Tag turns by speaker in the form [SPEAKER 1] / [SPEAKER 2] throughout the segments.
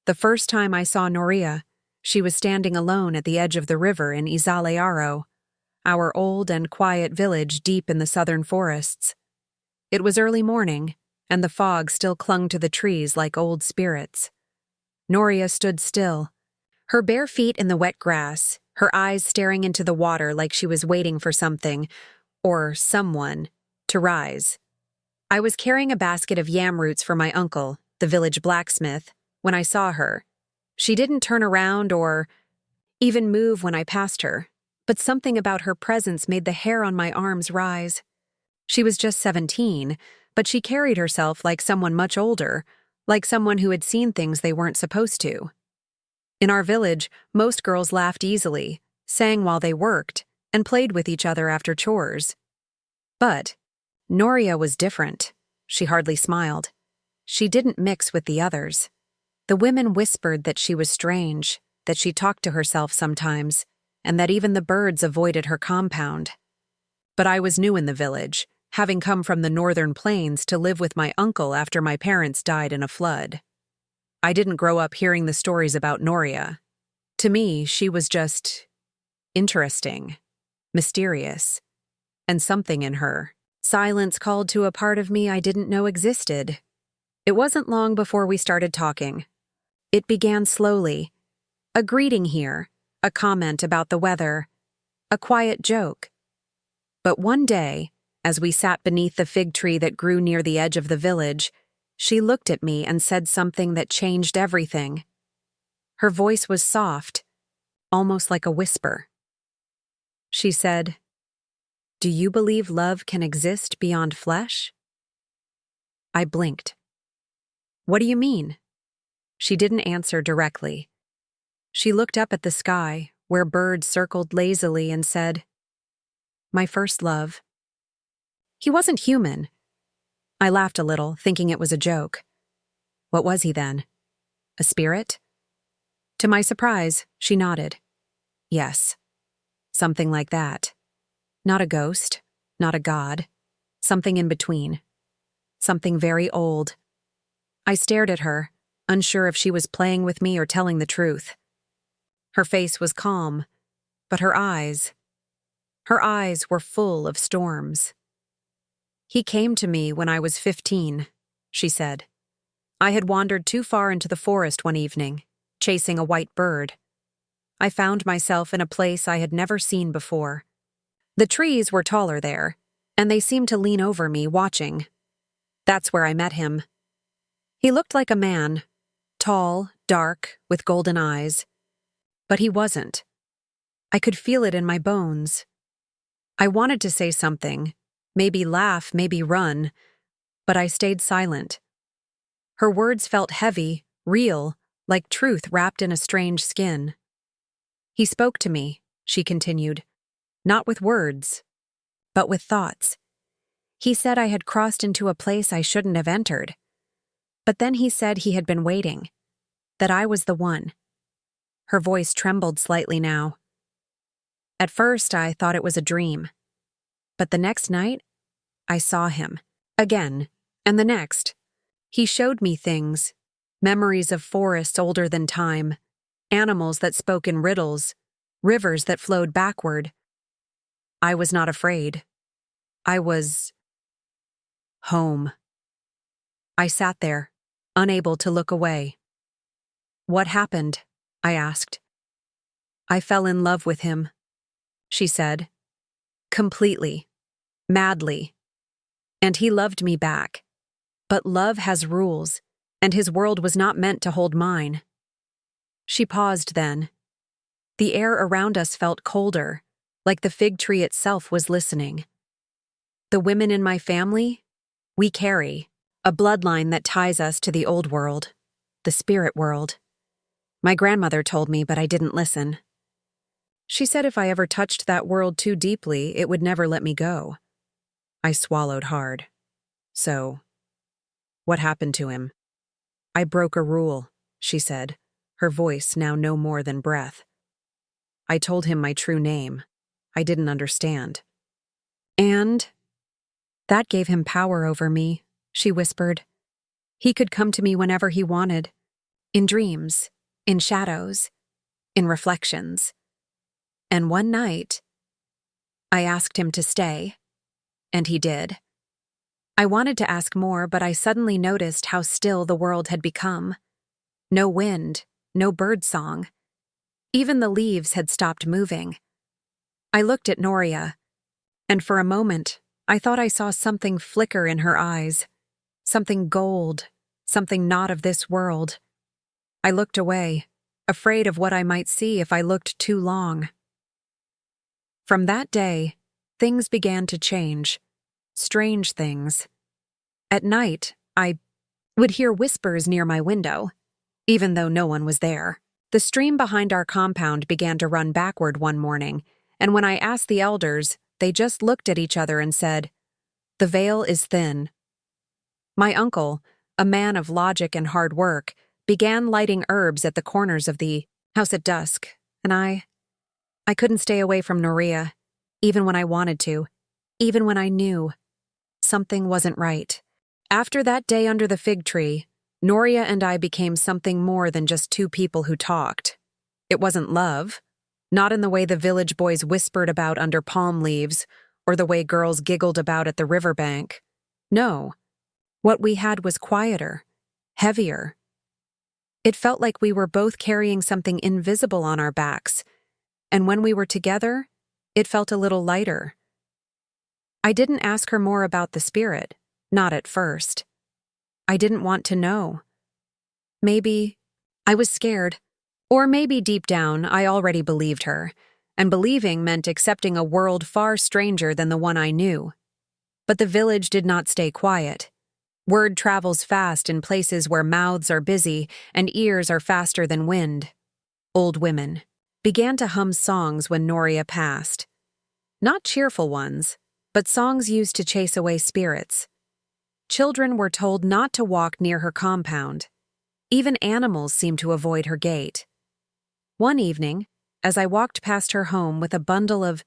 [SPEAKER 1] The first time I saw Noria, she was standing alone at the edge of the river in Isale-Aro, our old and quiet village deep in the southern forests. It was early morning, and the fog still clung to the trees like old spirits. Noria stood still, her bare feet in the wet grass, her eyes staring into the water like she was waiting for something, or someone, to rise. I was carrying a basket of yam roots for my uncle, the village blacksmith, when I saw her. She didn't turn around or even move when I passed her, but something about her presence made the hair on my arms rise. She was just 17, but she carried herself like someone much older, like someone who had seen things they weren't supposed to. In our village, most girls laughed easily, sang while they worked, and played with each other after chores. But Noria was different. She hardly smiled. She didn't mix with the others. The women whispered that she was strange, that she talked to herself sometimes, and that even the birds avoided her compound. But I was new in the village, having come from the northern plains to live with my uncle after my parents died in a flood. I didn't grow up hearing the stories about Noria. To me, she was just interesting, mysterious, and something in her. Silence called to a part of me I didn't know existed. It wasn't long before we started talking. It began slowly. A greeting here, a comment about the weather, a quiet joke. But one day, as we sat beneath the fig tree that grew near the edge of the village, she looked at me and said something that changed everything. Her voice was soft, almost like a whisper. She said, "Do you believe love can exist beyond flesh?" I blinked. "What do you mean?" She didn't answer directly. She looked up at the sky, where birds circled lazily, and said, "My first love." He wasn't human. I laughed a little, thinking it was a joke. What was he then? A spirit? To my surprise, she nodded. Yes, something like that. Not a ghost, not a god, something in between. Something very old. I stared at her, unsure if she was playing with me or telling the truth. Her face was calm, but her eyes were full of storms. "He came to me when I was 15, she said. "I had wandered too far into the forest one evening, chasing a white bird. I found myself in a place I had never seen before. The trees were taller there, and they seemed to lean over me, watching. That's where I met him. He looked like a man, tall, dark, with golden eyes. But he wasn't. I could feel it in my bones. I wanted to say something, maybe laugh, maybe run, but I stayed silent. Her words felt heavy, real, like truth wrapped in a strange skin. He spoke to me," she continued, "not with words, but with thoughts. He said I had crossed into a place I shouldn't have entered. But then he said he had been waiting, that I was the one." Her voice trembled slightly now. "At first, I thought it was a dream. But the next night, I saw him. Again, and the next. He showed me things, memories of forests older than time, animals that spoke in riddles, rivers that flowed backward. I was not afraid. I was home." I sat there, unable to look away. "What happened?" I asked. "I fell in love with him," she said. "Completely. Madly. And he loved me back. But love has rules, and his world was not meant to hold mine." She paused then. The air around us felt colder, like the fig tree itself was listening. "The women in my family, we carry a bloodline that ties us to the old world, the spirit world. My grandmother told me, but I didn't listen. She said if I ever touched that world too deeply, it would never let me go." I swallowed hard. "So, what happened to him?" "I broke a rule," she said, her voice now no more than breath. "I told him my true name. I didn't understand. And that gave him power over me," she whispered. "He could come to me whenever he wanted. in dreams, in shadows, in reflections. And one night, I asked him to stay, and he did. I wanted to ask more, but I suddenly noticed how still the world had become. No wind, no bird song. Even the leaves had stopped moving. I looked at Noria, and for a moment, I thought I saw something flicker in her eyes. Something gold, something not of this world. I looked away, afraid of what I might see if I looked too long. From that day, things began to change. Strange things. At night, I would hear whispers near my window, even though no one was there. The stream behind our compound began to run backward one morning, and when I asked the elders, they just looked at each other and said, "The veil is thin." My uncle, a man of logic and hard work, began lighting herbs at the corners of the house at dusk, and I couldn't stay away from Noria, even when I wanted to, even when I knew something wasn't right. After that day under the fig tree, Noria and I became something more than just two people who talked. It wasn't love, not in the way the village boys whispered about under palm leaves or the way girls giggled about at the riverbank. No, what we had was quieter, heavier. It felt like we were both carrying something invisible on our backs, and when we were together, it felt a little lighter. I didn't ask her more about the spirit, not at first. I didn't want to know. Maybe I was scared, or maybe deep down I already believed her, and believing meant accepting a world far stranger than the one I knew. But the village did not stay quiet. Word travels fast in places where mouths are busy and ears are faster than wind. Old women began to hum songs when Noria passed. Not cheerful ones, but songs used to chase away spirits. Children were told not to walk near her compound. Even animals seemed to avoid her gate. One evening, as I walked past her home with a bundle of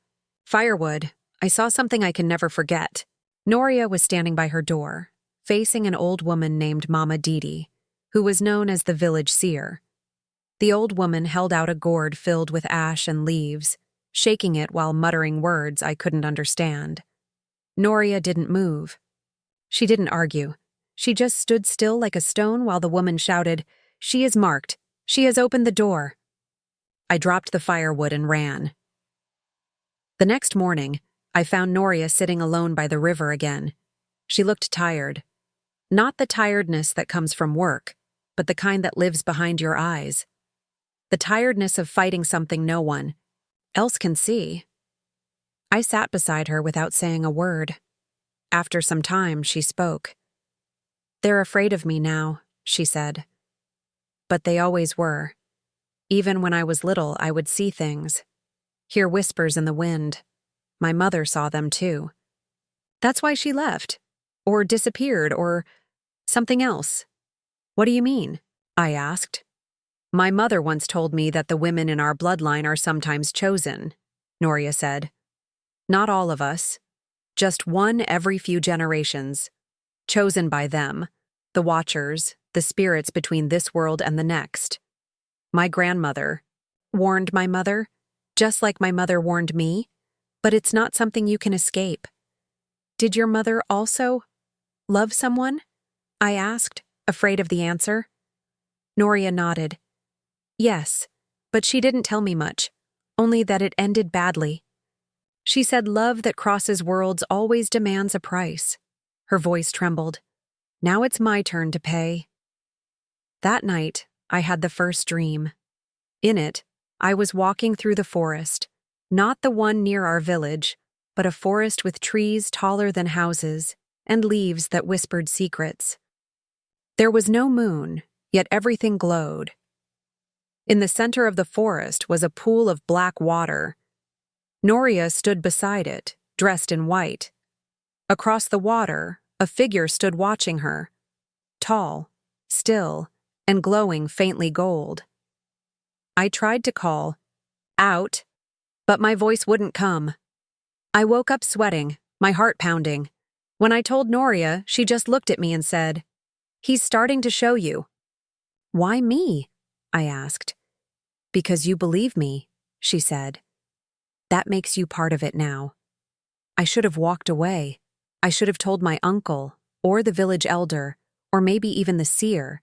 [SPEAKER 1] firewood, I saw something I can never forget. Noria was standing by her door, facing an old woman named Mama Didi, who was known as the village seer. The old woman held out a gourd filled with ash and leaves, shaking it while muttering words I couldn't understand. Noria didn't move. She didn't argue. She just stood still like a stone while the woman shouted, "She is marked. She has opened the door." I dropped the firewood and ran. The next morning, I found Noria sitting alone by the river again. She looked tired. Not the tiredness that comes from work, but the kind that lives behind your eyes. The tiredness of fighting something no one else can see. I sat beside her without saying a word. After some time, she spoke. "They're afraid of me now," she said. "But they always were. Even when I was little, I would see things, hear whispers in the wind. My mother saw them too. That's why she left, or disappeared, or something else." "What do you mean?" I asked. "My mother once told me that the women in our bloodline are sometimes chosen," Noria said. "Not all of us. Just one every few generations. Chosen by them, the Watchers, the spirits between this world and the next. My grandmother warned my mother, just like my mother warned me, but it's not something you can escape." "Did your mother also love someone?" I asked, afraid of the answer. Noria nodded. "Yes, but she didn't tell me much, only that it ended badly. She said love that crosses worlds always demands a price." Her voice trembled. "Now it's my turn to pay." That night, I had the first dream. In it, I was walking through the forest, not the one near our village, but a forest with trees taller than houses and leaves that whispered secrets. There was no moon, yet everything glowed. In the center of the forest was a pool of black water. Noria stood beside it, dressed in white. Across the water, a figure stood watching her, tall, still, and glowing faintly gold. I tried to call, "Out," but my voice wouldn't come. I woke up sweating, my heart pounding. When I told Noria, she just looked at me and said, "He's starting to show you." Why me? I asked. Because you believe me, she said. That makes you part of it now. I should have walked away. I should have told my uncle, or the village elder, or maybe even the seer,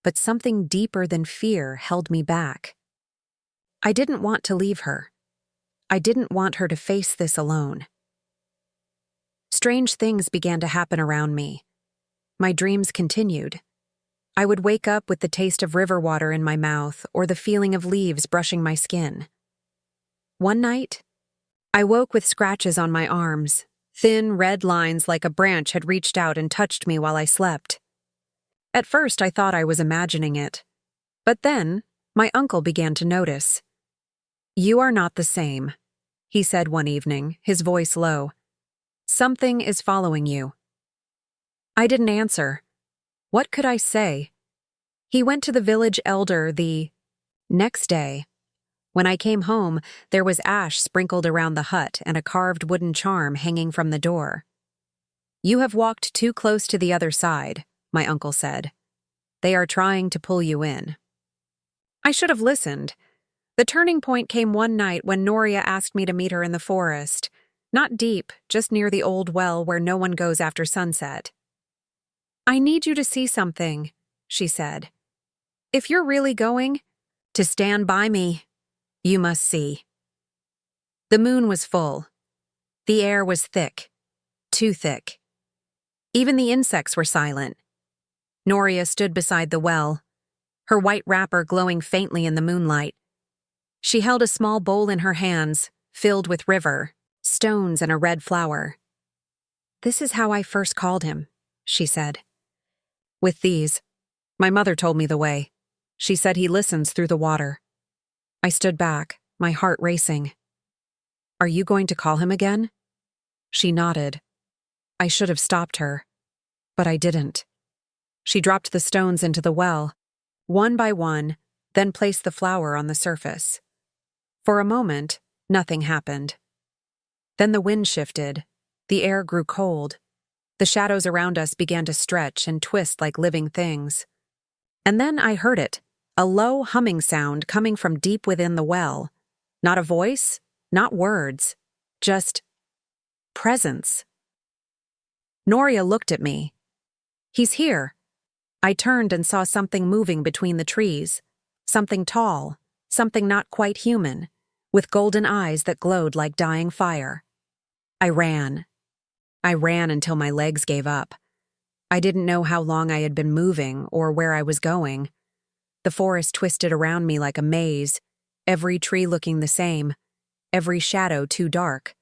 [SPEAKER 1] but something deeper than fear held me back. I didn't want to leave her. I didn't want her to face this alone. Strange things began to happen around me. My dreams continued. I would wake up with the taste of river water in my mouth or the feeling of leaves brushing my skin. One night, I woke with scratches on my arms, thin red lines like a branch had reached out and touched me while I slept. At first, I thought I was imagining it. But then, my uncle began to notice. "You are not the same," he said one evening, his voice low. "Something is following you." I didn't answer. What could I say? He went to the village elder the next day. When I came home, there was ash sprinkled around the hut and a carved wooden charm hanging from the door. "You have walked too close to the other side," my uncle said. "They are trying to pull you in." I should have listened. The turning point came one night when Noria asked me to meet her in the forest. Not deep, just near the old well where no one goes after sunset. "I need you to see something," she said. "If you're really going to stand by me, you must see." The moon was full. The air was thick, too thick. Even the insects were silent. Noria stood beside the well, her white wrapper glowing faintly in the moonlight. She held a small bowl in her hands, filled with river, stones, and a red flower. "This is how I first called him," she said. "With these. My mother told me the way. She said he listens through the water." I stood back, my heart racing. "Are you going to call him again?" She nodded. I should have stopped her, but I didn't. She dropped the stones into the well, one by one, then placed the flower on the surface. For a moment, nothing happened. Then the wind shifted, the air grew cold. The shadows around us began to stretch and twist like living things. And then I heard it, a low humming sound coming from deep within the well. Not a voice, not words, just presence. Noria looked at me. "He's here." I turned and saw something moving between the trees. Something tall, something not quite human, with golden eyes that glowed like dying fire. I ran. I ran until my legs gave up. I didn't know how long I had been moving or where I was going. The forest twisted around me like a maze, every tree looking the same, every shadow too dark.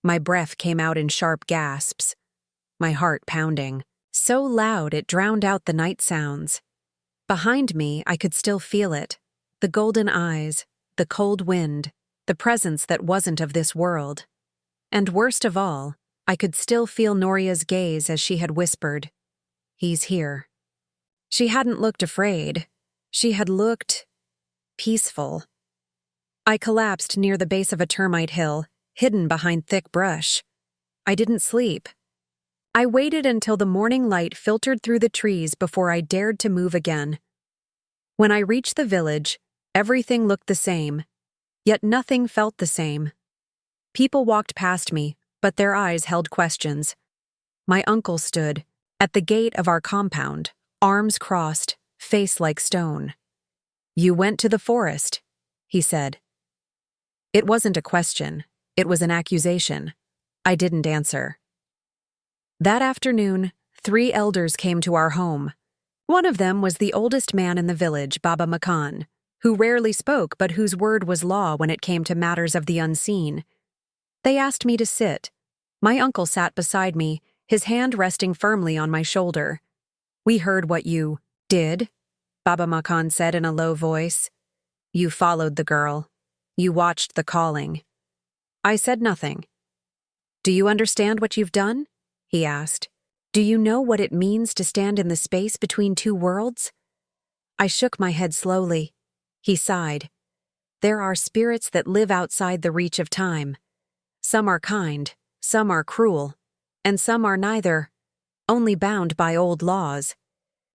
[SPEAKER 1] My breath came out in sharp gasps, my heart pounding, so loud it drowned out the night sounds. Behind me, I could still feel it, the golden eyes, the cold wind, the presence that wasn't of this world. And worst of all, I could still feel Noria's gaze as she had whispered, "He's here." She hadn't looked afraid. She had looked peaceful. I collapsed near the base of a termite hill, hidden behind thick brush. I didn't sleep. I waited until the morning light filtered through the trees before I dared to move again. When I reached the village, everything looked the same, yet nothing felt the same. People walked past me, but their eyes held questions. My uncle stood at the gate of our compound, arms crossed, face like stone. "You went to the forest," he said. It wasn't a question, it was an accusation. I didn't answer. That afternoon, 3 elders came to our home. One of them was the oldest man in the village, Baba Makan, who rarely spoke but whose word was law when it came to matters of the unseen. They asked me to sit. My uncle sat beside me, his hand resting firmly on my shoulder. "We heard what you did," Baba Makan said in a low voice. "You followed the girl. You watched the calling." I said nothing. "Do you understand what you've done?" he asked. "Do you know what it means to stand in the space between 2 worlds?" I shook my head slowly. He sighed. "There are spirits that live outside the reach of time. Some are kind, some are cruel, and some are neither, only bound by old laws.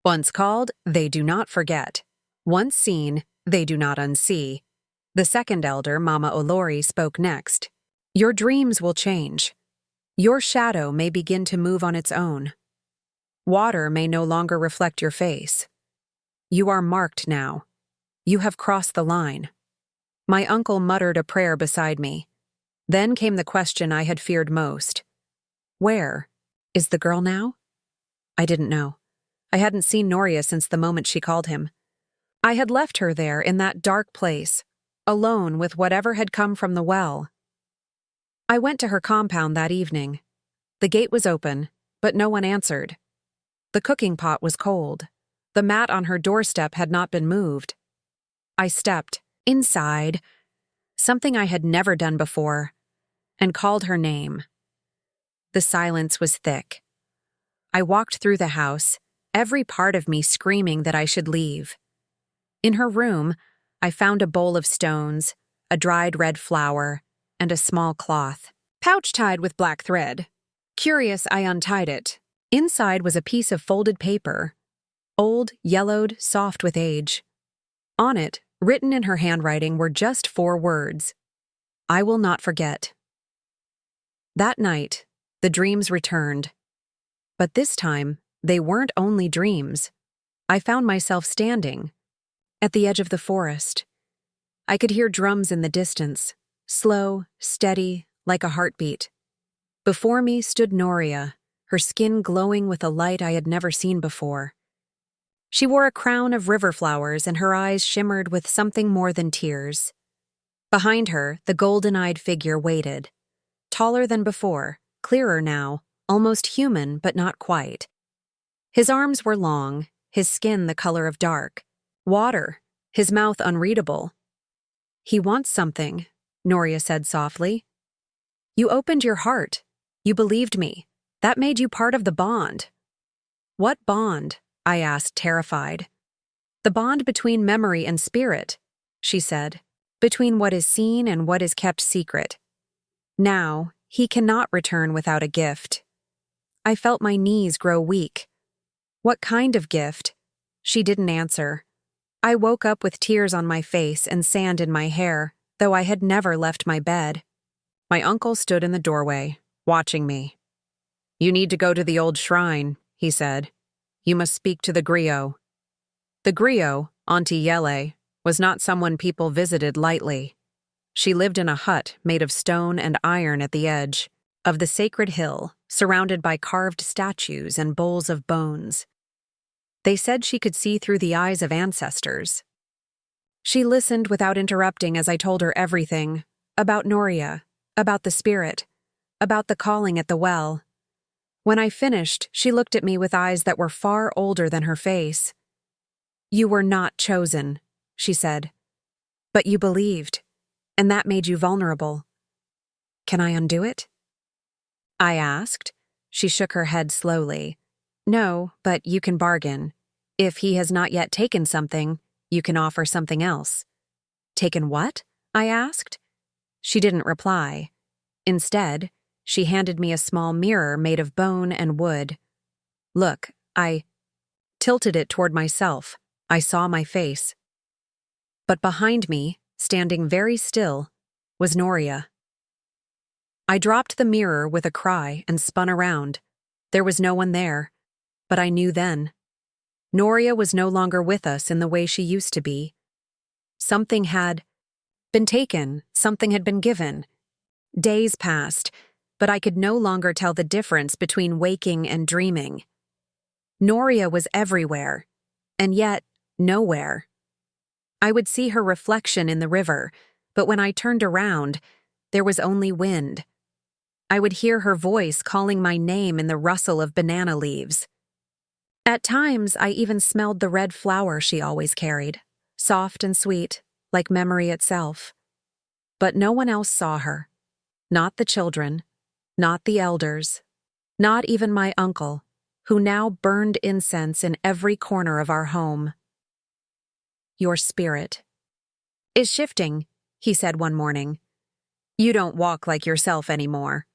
[SPEAKER 1] Once called, they do not forget. Once seen, they do not unsee. The second elder, Mama Olori, spoke next. Your dreams will change. Your shadow may begin to move on its own. Water may no longer reflect your face. You are marked now. You have crossed the line. My uncle muttered a prayer beside me. Then came the question I had feared most. Where is the girl now? I didn't know. I hadn't seen Noria since the moment she called him. I had left her there in that dark place, alone with whatever had come from the well. I went to her compound that evening. The gate was open, but no one answered. The cooking pot was cold. The mat on her doorstep had not been moved. I stepped inside, something I had never done before, and called her name. The silence was thick. I walked through the house, every part of me screaming that I should leave. In her room, I found a bowl of stones, a dried red flower, and a small cloth, pouch tied with black thread. Curious, I untied it. Inside was a piece of folded paper, old, yellowed, soft with age. On it, written in her handwriting, were just 4 words. I will not forget. That night, the dreams returned. But this time, they weren't only dreams. I found myself standing at the edge of the forest. I could hear drums in the distance, slow, steady, like a heartbeat. Before me stood Noria, her skin glowing with a light I had never seen before. She wore a crown of river flowers and her eyes shimmered with something more than tears. Behind her, the golden-eyed figure waited. Taller than before, clearer now, almost human but not quite. His arms were long, his skin the color of dark. Water, his mouth unreadable. He wants something, Noria said softly. You opened your heart. You believed me. That made you part of the bond. What bond? I asked, terrified. The bond between memory and spirit, she said, between what is seen and what is kept secret. Now, he cannot return without a gift. I felt my knees grow weak. What kind of gift? She didn't answer. I woke up with tears on my face and sand in my hair, though I had never left my bed. My uncle stood in the doorway, watching me. You need to go to the old shrine, he said. You must speak to the griot. The griot, Auntie Yele, was not someone people visited lightly. She lived in a hut made of stone and iron at the edge of the sacred hill, surrounded by carved statues and bowls of bones. They said she could see through the eyes of ancestors. She listened without interrupting as I told her everything, about Noria, about the spirit, about the calling at the well. When I finished, she looked at me with eyes that were far older than her face. You were not chosen, she said, but you believed, and that made you vulnerable. Can I undo it? I asked. She shook her head slowly. No, but you can bargain. If he has not yet taken something, you can offer something else. Taken what? I asked. She didn't reply. Instead, she handed me a small mirror made of bone and wood. Look, I tilted it toward myself. I saw my face. But behind me, standing very still, was Noria. I dropped the mirror with a cry and spun around. There was no one there, but I knew then. Noria was no longer with us in the way she used to be. Something had been taken, something had been given. Days passed, but I could no longer tell the difference between waking and dreaming. Noria was everywhere, and yet nowhere. I would see her reflection in the river, but when I turned around, there was only wind. I would hear her voice calling my name in the rustle of banana leaves. At times, I even smelled the red flower she always carried, soft and sweet, like memory itself. But no one else saw her. Not the children, not the elders, not even my uncle, who now burned incense in every corner of our home. Your spirit is shifting, he said one morning. You don't walk like yourself anymore.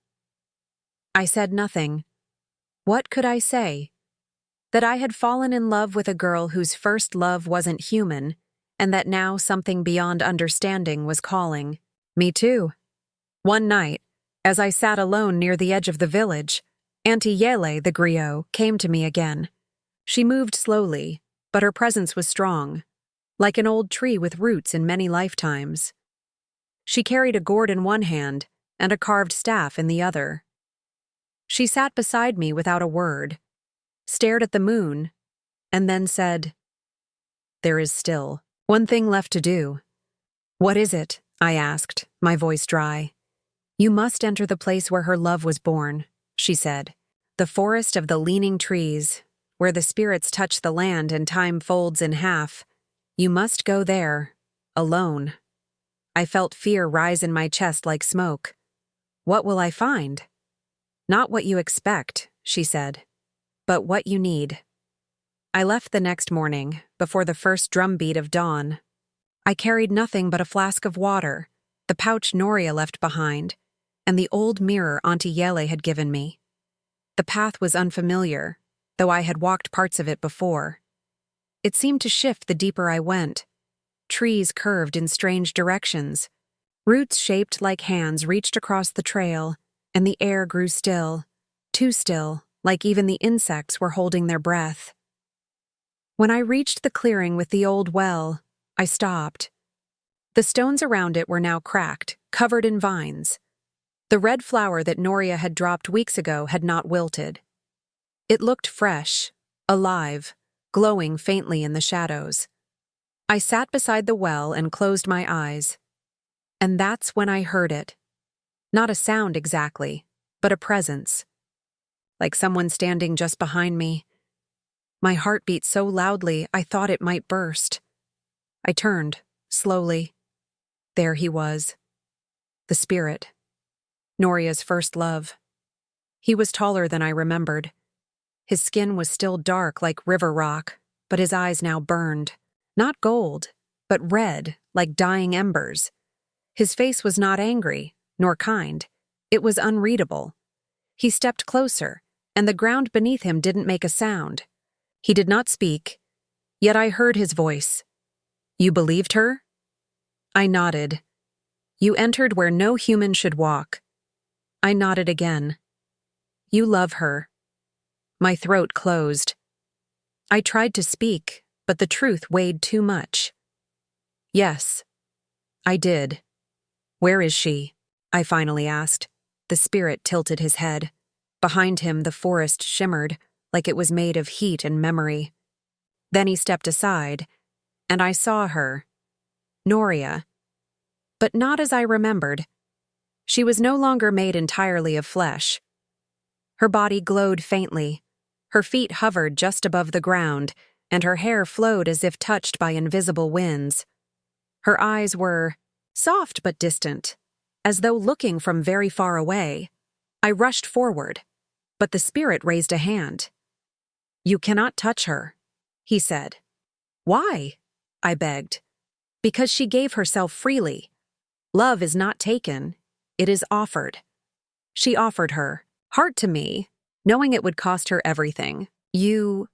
[SPEAKER 1] I said nothing. What could I say? That I had fallen in love with a girl whose first love wasn't human, and that now something beyond understanding was calling. Me too. One night, as I sat alone near the edge of the village, Auntie Yele, the griot, came to me again. She moved slowly, but her presence was strong, like an old tree with roots in many lifetimes. She carried a gourd in one hand and a carved staff in the other. She sat beside me without a word, stared at the moon, and then said, "There is still one thing left to do." "What is it?" I asked, my voice dry. "You must enter the place where her love was born," she said. "The forest of the leaning trees, where the spirits touch the land and time folds in half. You must go there, alone." I felt fear rise in my chest like smoke. "What will I find?" "Not what you expect," she said, "but what you need." I left the next morning, before the first drumbeat of dawn. I carried nothing but a flask of water, the pouch Noria left behind, and the old mirror Auntie Yele had given me. The path was unfamiliar, though I had walked parts of it before. It seemed to shift the deeper I went. Trees curved in strange directions. Roots shaped like hands reached across the trail, and the air grew still, too still, like even the insects were holding their breath. When I reached the clearing with the old well, I stopped. The stones around it were now cracked, covered in vines. The red flower that Noria had dropped weeks ago had not wilted. It looked fresh, alive, glowing faintly in the shadows. I sat beside the well and closed my eyes. And that's when I heard it. Not a sound exactly, but a presence. Like someone standing just behind me. My heart beat so loudly I thought it might burst. I turned, slowly. There he was. The spirit. Noria's first love. He was taller than I remembered. His skin was still dark like river rock, but his eyes now burned. Not gold, but red, like dying embers. His face was not angry, nor kind. It was unreadable. He stepped closer, and the ground beneath him didn't make a sound. He did not speak, yet I heard his voice. "You believed her?" I nodded. "You entered where no human should walk." I nodded again. "You love her." My throat closed. I tried to speak, but the truth weighed too much. "Yes, I did." "Where is she?" I finally asked. The spirit tilted his head. Behind him, the forest shimmered, like it was made of heat and memory. Then he stepped aside, and I saw her. Noria. But not as I remembered. She was no longer made entirely of flesh. Her body glowed faintly. Her feet hovered just above the ground, and her hair flowed as if touched by invisible winds. Her eyes were soft but distant, as though looking from very far away. I rushed forward, but the spirit raised a hand. "You cannot touch her," he said. "Why?" I begged. "Because she gave herself freely. Love is not taken, it is offered." She offered her heart to me, knowing it would cost her everything. You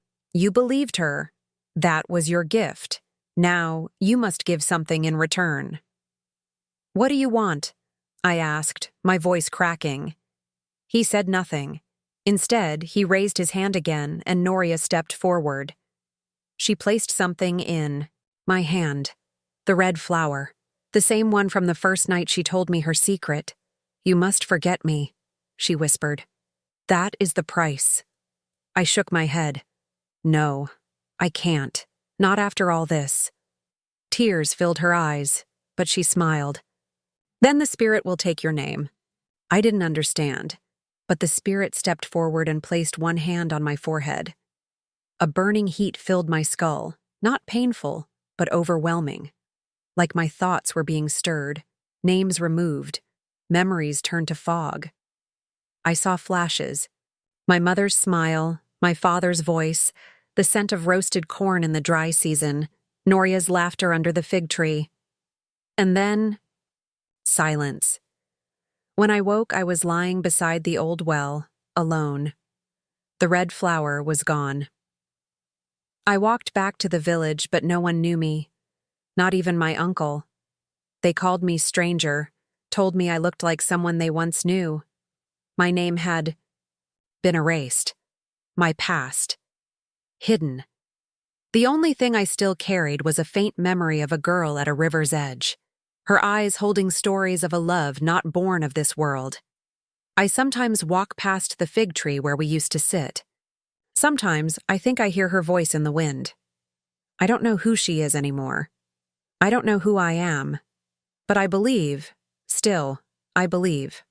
[SPEAKER 1] believed her. That was your gift. Now you must give something in return." "What do you want?" I asked, my voice cracking. He said nothing. Instead, he raised his hand again, and Noria stepped forward. She placed something in my hand. The red flower. The same one from the first night she told me her secret. "You must forget me," she whispered. "That is the price." I shook my head. "No, I can't. Not after all this." Tears filled her eyes, but she smiled. "Then the spirit will take your name." I didn't understand, but the spirit stepped forward and placed one hand on my forehead. A burning heat filled my skull, not painful, but overwhelming. Like my thoughts were being stirred, names removed, memories turned to fog. I saw flashes. My mother's smile, my father's voice, the scent of roasted corn in the dry season, Noria's laughter under the fig tree. And then, silence. When I woke, I was lying beside the old well, alone. The red flower was gone. I walked back to the village, but no one knew me. Not even my uncle. They called me stranger, told me I looked like someone they once knew. My name had been erased. My past. Hidden. The only thing I still carried was a faint memory of a girl at a river's edge, her eyes holding stories of a love not born of this world. I sometimes walk past the fig tree where we used to sit. Sometimes I think I hear her voice in the wind. I don't know who she is anymore. I don't know who I am. But I believe, still, I believe.